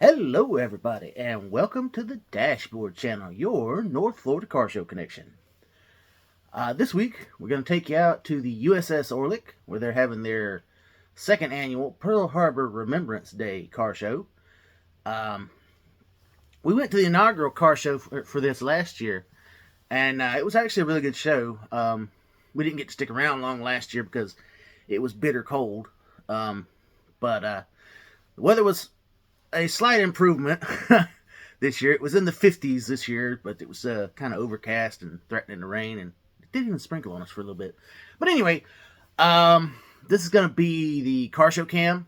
Hello, everybody, and welcome to the Dashboard Channel, your North Florida car show connection. This week, we're going to take you out to the USS Orleck, where they're having their second annual Pearl Harbor Remembrance Day car show. We went to the inaugural car show for this last year, and it was actually a really good show. We didn't get to stick around long last year because it was bitter cold, but the weather was a slight improvement this year. It was in the 50s this year, but it was kind of overcast and threatening to rain, and it didn't even sprinkle on us for a little bit. But anyway, this is going to be the car show cam.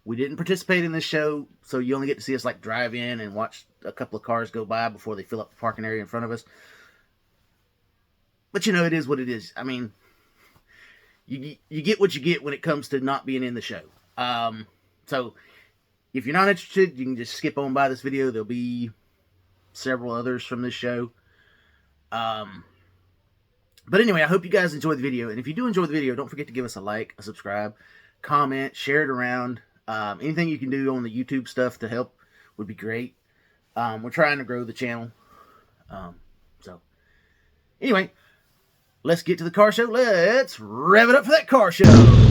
We didn't participate in this show, so you only get to see us like drive in and watch a couple of cars go by before they fill up the parking area in front of us. But you know, it is what it is. I mean, you get what you get when it comes to not being in the show. So if you're not interested, you can just skip on by this video. There'll be several others from this show. But anyway, I hope you guys enjoy the video. And if you do enjoy the video, don't forget to give us a like, a subscribe, comment, share it around. Anything you can do on the YouTube stuff to help would be great. We're trying to grow the channel. So anyway, let's get to the car show. Let's rev it up for that car show.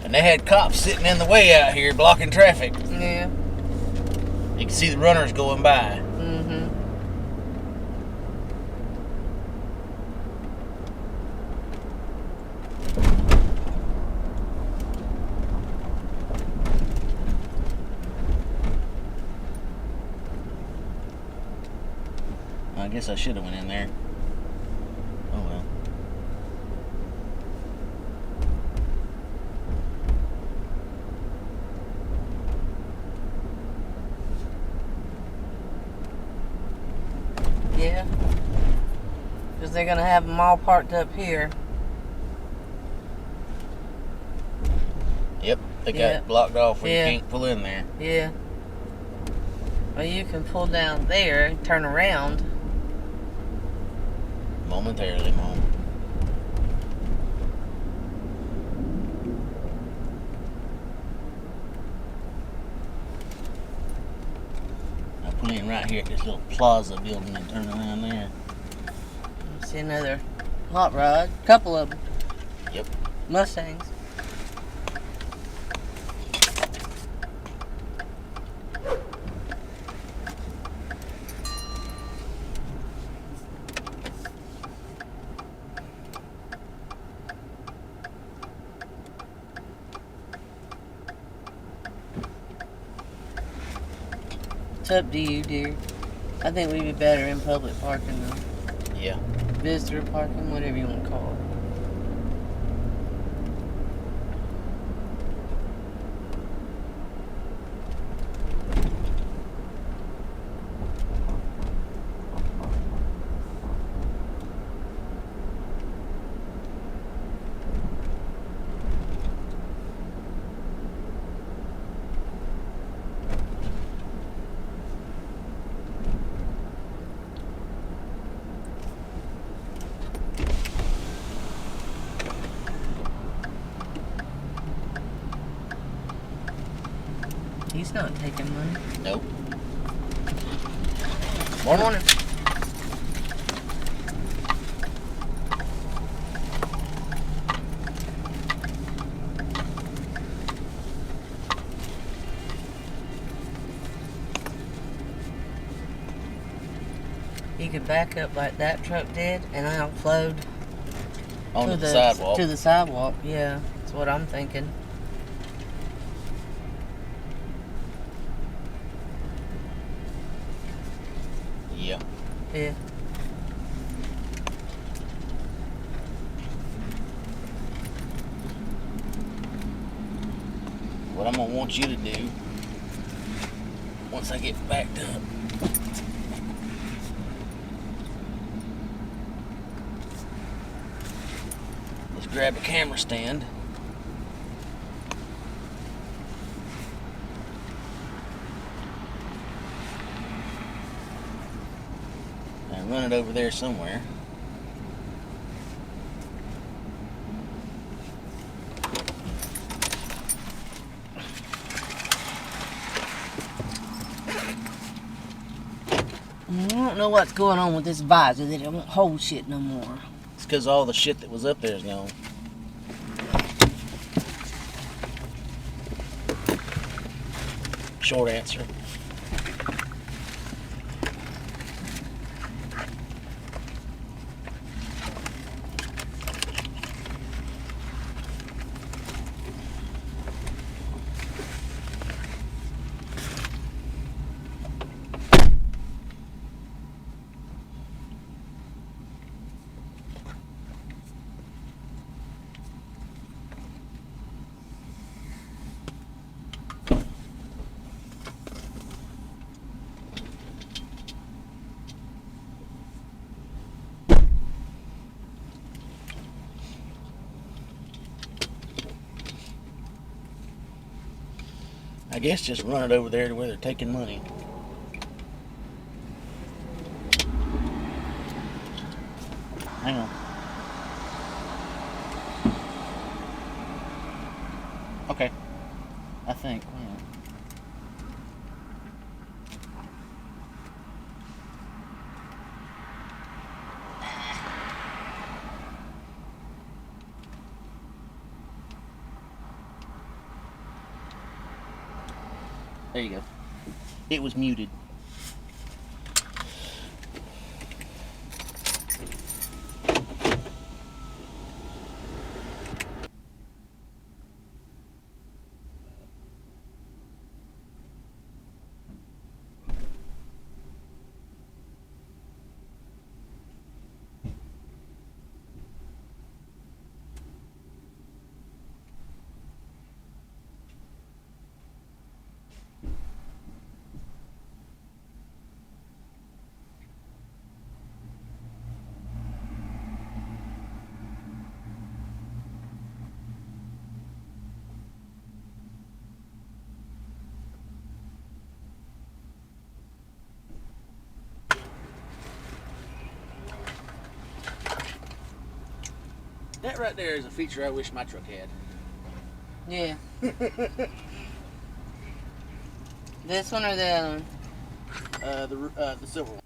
And they had cops sitting in the way out here blocking traffic. Yeah. You can see the runners going by. Mm-hmm. I guess I should have went in there. Oh well. Yeah. Because they're going to have them all parked up here. Yep, they got it blocked off where Yeah. you can't pull in there. Yeah. Well, you can pull down there and turn around. Momentarily, Mom. I'll pull in right here at this little plaza building and turn around there. See another hot rod. Couple of them. Yep. Mustangs. It's up to you, dear. I think we'd be better in public parking though. Yeah. Visitor parking, whatever you want to call it. He's not taking money. Nope. Morning. You could back up like that truck did and outflowed Onto the sidewalk. To the sidewalk, yeah. That's what I'm thinking. Yeah. Yeah. What I'm gonna want you to do once I get backed up, is grab a camera stand gonna run it over there somewhere. I don't know what's going on with this visor that it won't hold shit no more. It's because all the shit that was up there is gone. Short answer. I guess just run it over there to where they're taking money. Hang on. Okay. I think, yeah. There you go. It was muted. That right there is a feature I wish my truck had. Yeah. This one or the other one? The silver one.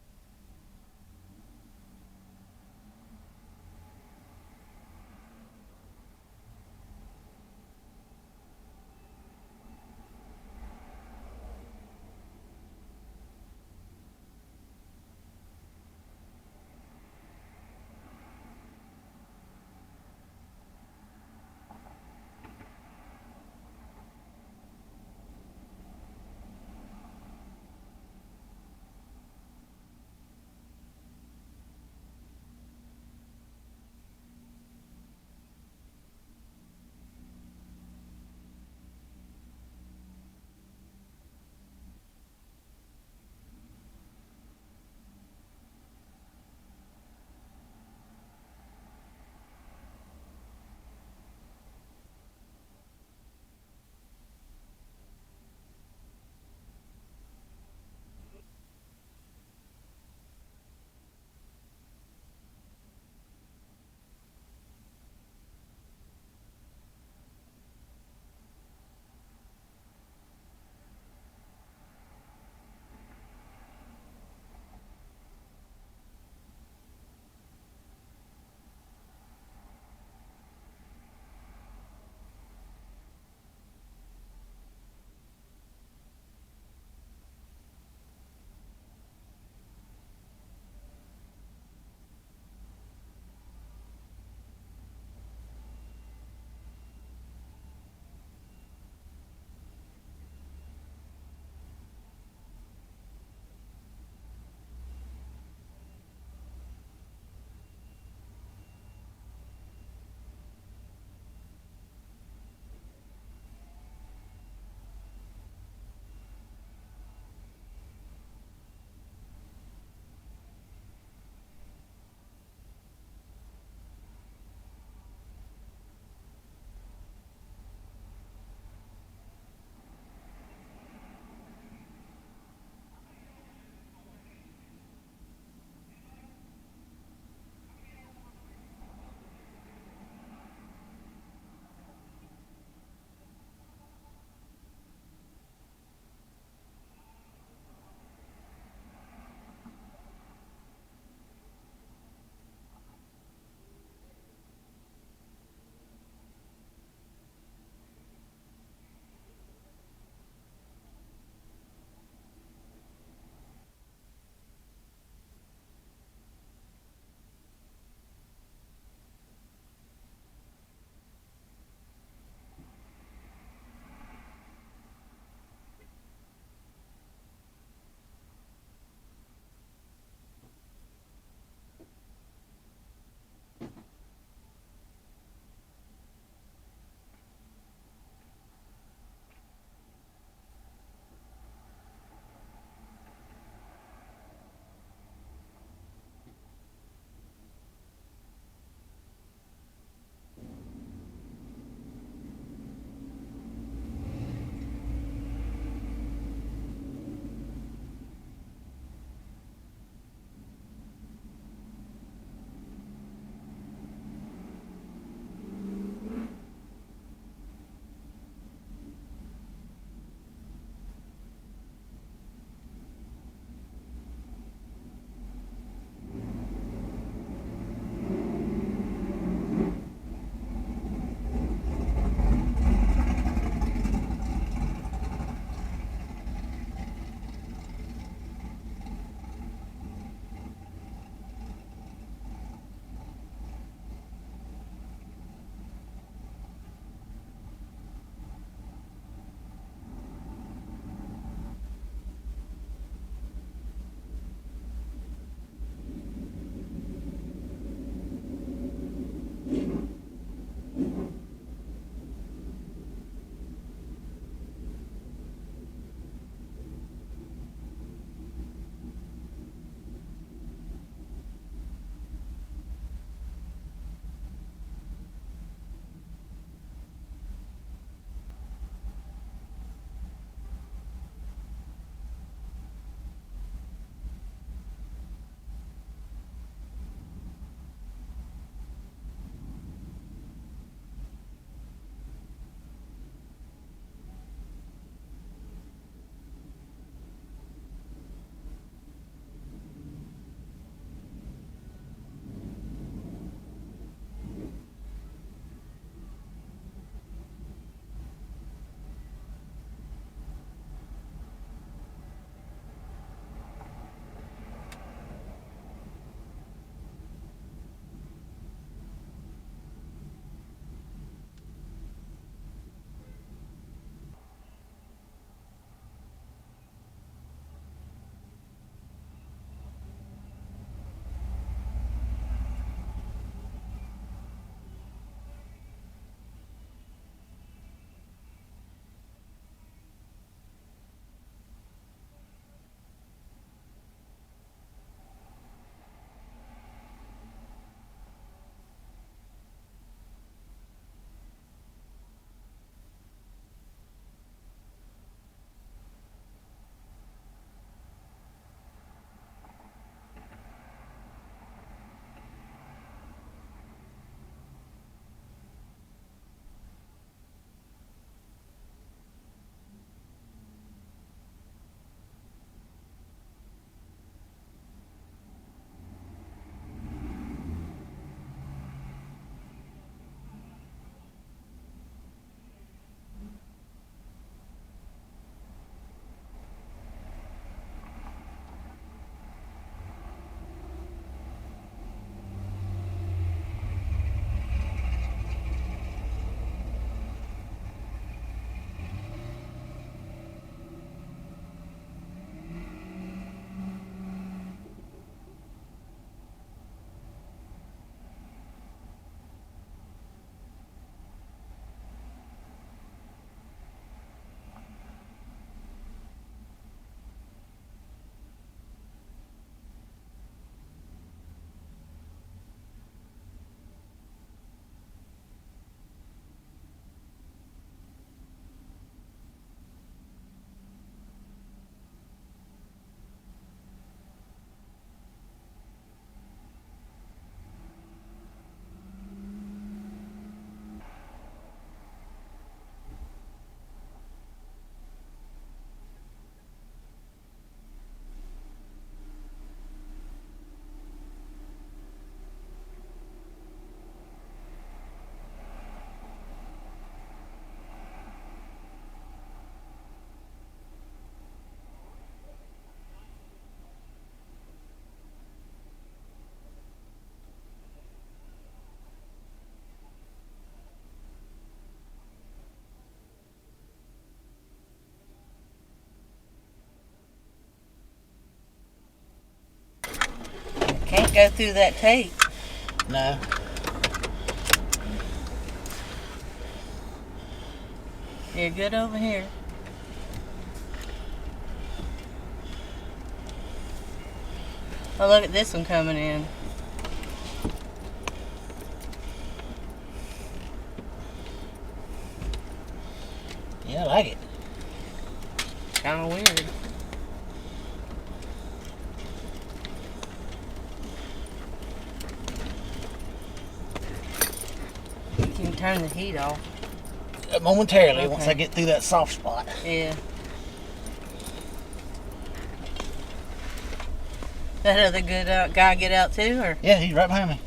go through that tape. No. You're good over here. Oh, look at this one coming in. Yeah, I like it. Kind of weird. You can turn the heat off. Momentarily, Okay. once I get through that soft spot. Yeah. That other good guy get out too, or? Yeah, he's right behind me.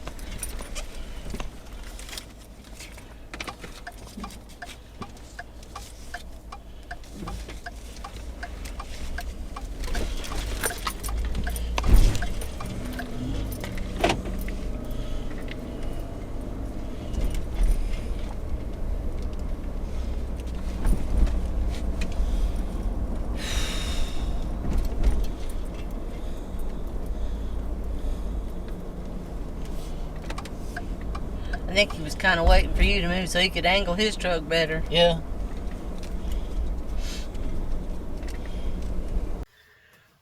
I think he was kind of waiting for you to move so he could angle his truck better. Yeah.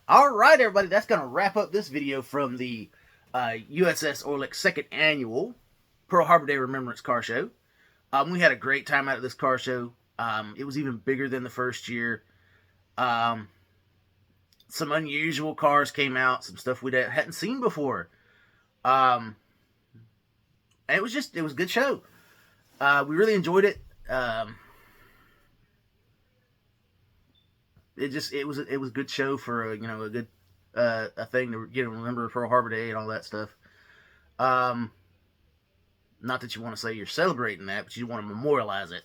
All right, everybody, that's going to wrap up this video from the USS Orleck second annual Pearl Harbor Day Remembrance Car Show. We had a great time out at this car show. It was even bigger than the first year. Some unusual cars came out, some stuff we hadn't seen before. And it was a good show. We really enjoyed it. It was a good show for a good a thing to remember Pearl Harbor Day and all that stuff. Not that you want to say you're celebrating that, but you want to memorialize it.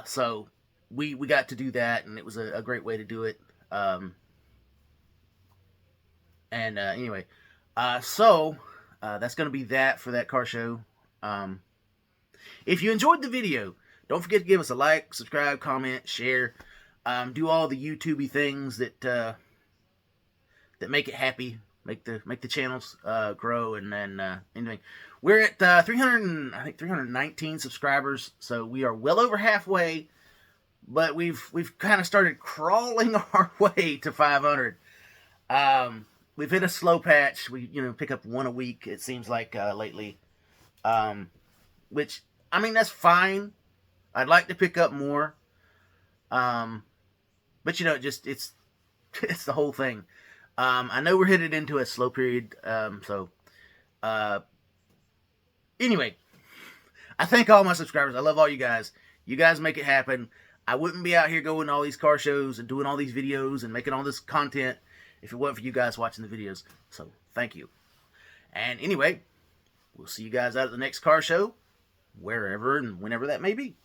So we got to do that, and it was a great way to do it. Anyway, so that's going to be that for that car show. If you enjoyed the video, don't forget to give us a like, subscribe, comment, share. Do all the YouTubey things that make it happy, make the channels grow, and then anyway, we're at 319 subscribers, so we are well over halfway. But we've kind of started crawling our way to 500. We've hit a slow patch. We pick up one a week. It seems like lately, which I mean that's fine. I'd like to pick up more. But it's the whole thing. I know we're headed into a slow period. Anyway, I thank all my subscribers. I love all you guys. You guys make it happen. I wouldn't be out here going to all these car shows and doing all these videos and making all this content if it wasn't for you guys watching the videos. So, thank you. And anyway, we'll see you guys out at the next car show, wherever and whenever that may be.